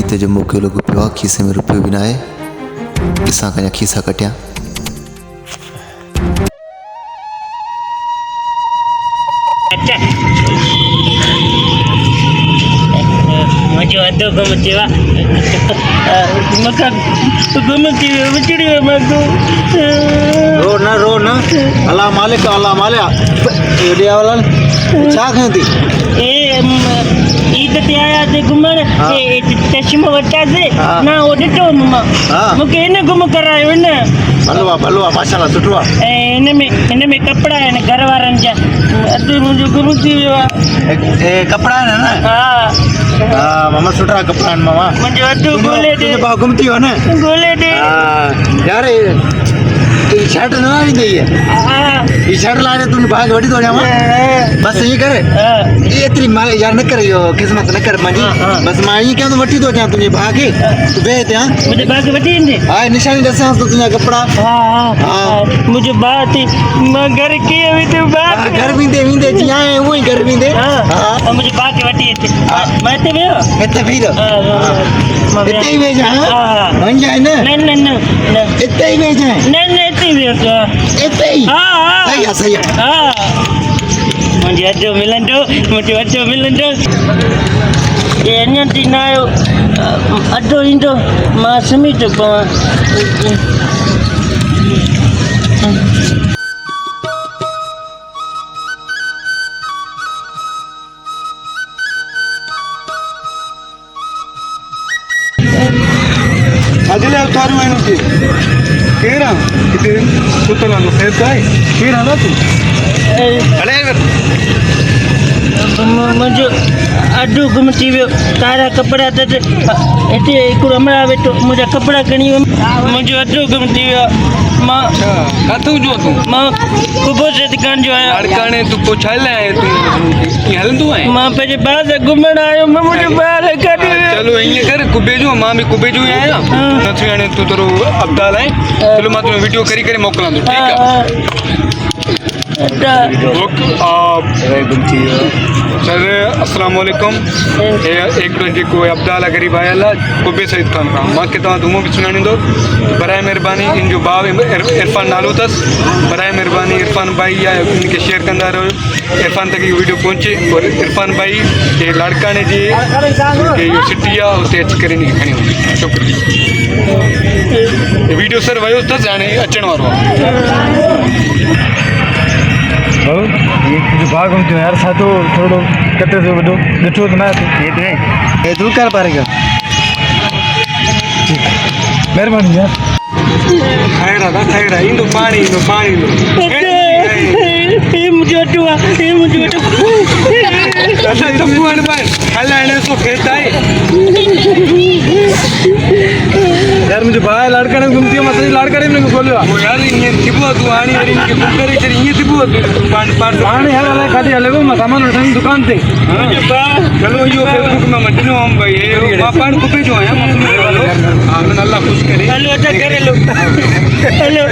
हिते जो मूंखे लॻो पियो आहे खीसे में रुपयो बि न आहे। किसां कया खीसा कटिया। मुझे अदो गुम थिया मका गुम थी विचड़ी मको रो ना अल्लाह मालिक ये वाला छा खंदी ए ईद ते आया ते घुमण ए चश्मो वटा से ना ओ ॾिठो मम्मा मूंखे हिन गुम करायो न भलो माशाल्लाह सुठो आहे। ऐं हिन में कपिड़ा आहिनि घर वारनि जा अधु मुंहिंजो गुम थी वियो आहे। कपड़ा है ना हा मामा सुठा कपड़ा है मामा मुंहिंजो अधु ॻोल्हे ॾे गुम थी वियो न ॻोल्हे ॾे यार तू शर्ट न लानी है हा ये शर्ट लाने तूने भाग वठी तो जावा बस ये करे ये इतनी यार न कर यो किस्मत न कर मानी बस मां ये क्या तो वठी तो जा तुझे भाग तू बे त्या मुझे भाग वठी ईंदे हां निशानी दसा तो तुझा कपड़ा हाँ मुझे बात मैं घर की अभी तो बात घर विंदे जी आए वो ही घर विंदे हां मुझे बात वठी थे मैं ते वेयो इते भी दो इते ही वे जा बन जाए न इते ही वे जाए न इते वेयो इते ही हां सही है मुझे अचो मिलंदो ये अञा थी न आयो अधो ईंदो मां सुम्ही थो पवां। अजले थारू आइनो के केरा किते सुतला लो खेत है केरा ना तू अरे मुंहिंजो अधु गुम थी वियो तारा कपिड़ा त हिते हिकिड़ो अमरा वेठो मुंहिंजा कपिड़ा खणी वियो मुंहिंजो अधु गुम थी वियो मां काथू जो तू मां कुबो से दुकान जो आहियां अड़काने तू पोछाए लाए तू ये हलंदो है मां पंहिंजे ॿार सां घुमण आयो मां मुंहिंजो ॿार कढी वियो चलो ये कर कुबे जो मां भी कुबे जो ही आया न थी आने तू तरो अब्दाल है चलो मां तुम्हें वीडियो करी करे मोकला दो ठीक है सर अस्सलाम वालेकुम एक जो अब्दाल गरीब आया कुबे सईद खान का मां के तव्हां धुमो भी सुनाणींदो बराए मेहरबानी इन जो भाव इरफान नालो अथस बराए मेहरबानी इरफान भाई या इनके शेयर कंदा रहो इरफान तक ये वीडियो पहुंचे और इरफान भाई ये लाड़काने जी के यो सिटी आहे उते अची करे इनखे खणी वञे शुक्रिया ये वीडियो सर वियो अथसि हाणे अचण वारो आहे ये जो भाग हम यार सातो थोड़ो कते से बडो डिठो ना ये तू कर पारेगा मेहरबानी यार खैरा इंदो पानी ये मुझे अटुआ अच्छा तम्बुआन पर हलाने सो कहता है यार मुझे भाई लड़का ने घूमती है मतलब लड़का ने मेरे को बोलो वो यार ये तिबो तू आनी और इनके बुकर इधर ये तिबो तू पान आने यार वाला खाली अलग में सामान उठाने दुकान पे चलो यो फेसबुक में मत नो हम भाई ये पान कुपे जो है हम अल्लाह खुश करे हेलो अच्छा करे लो हेलो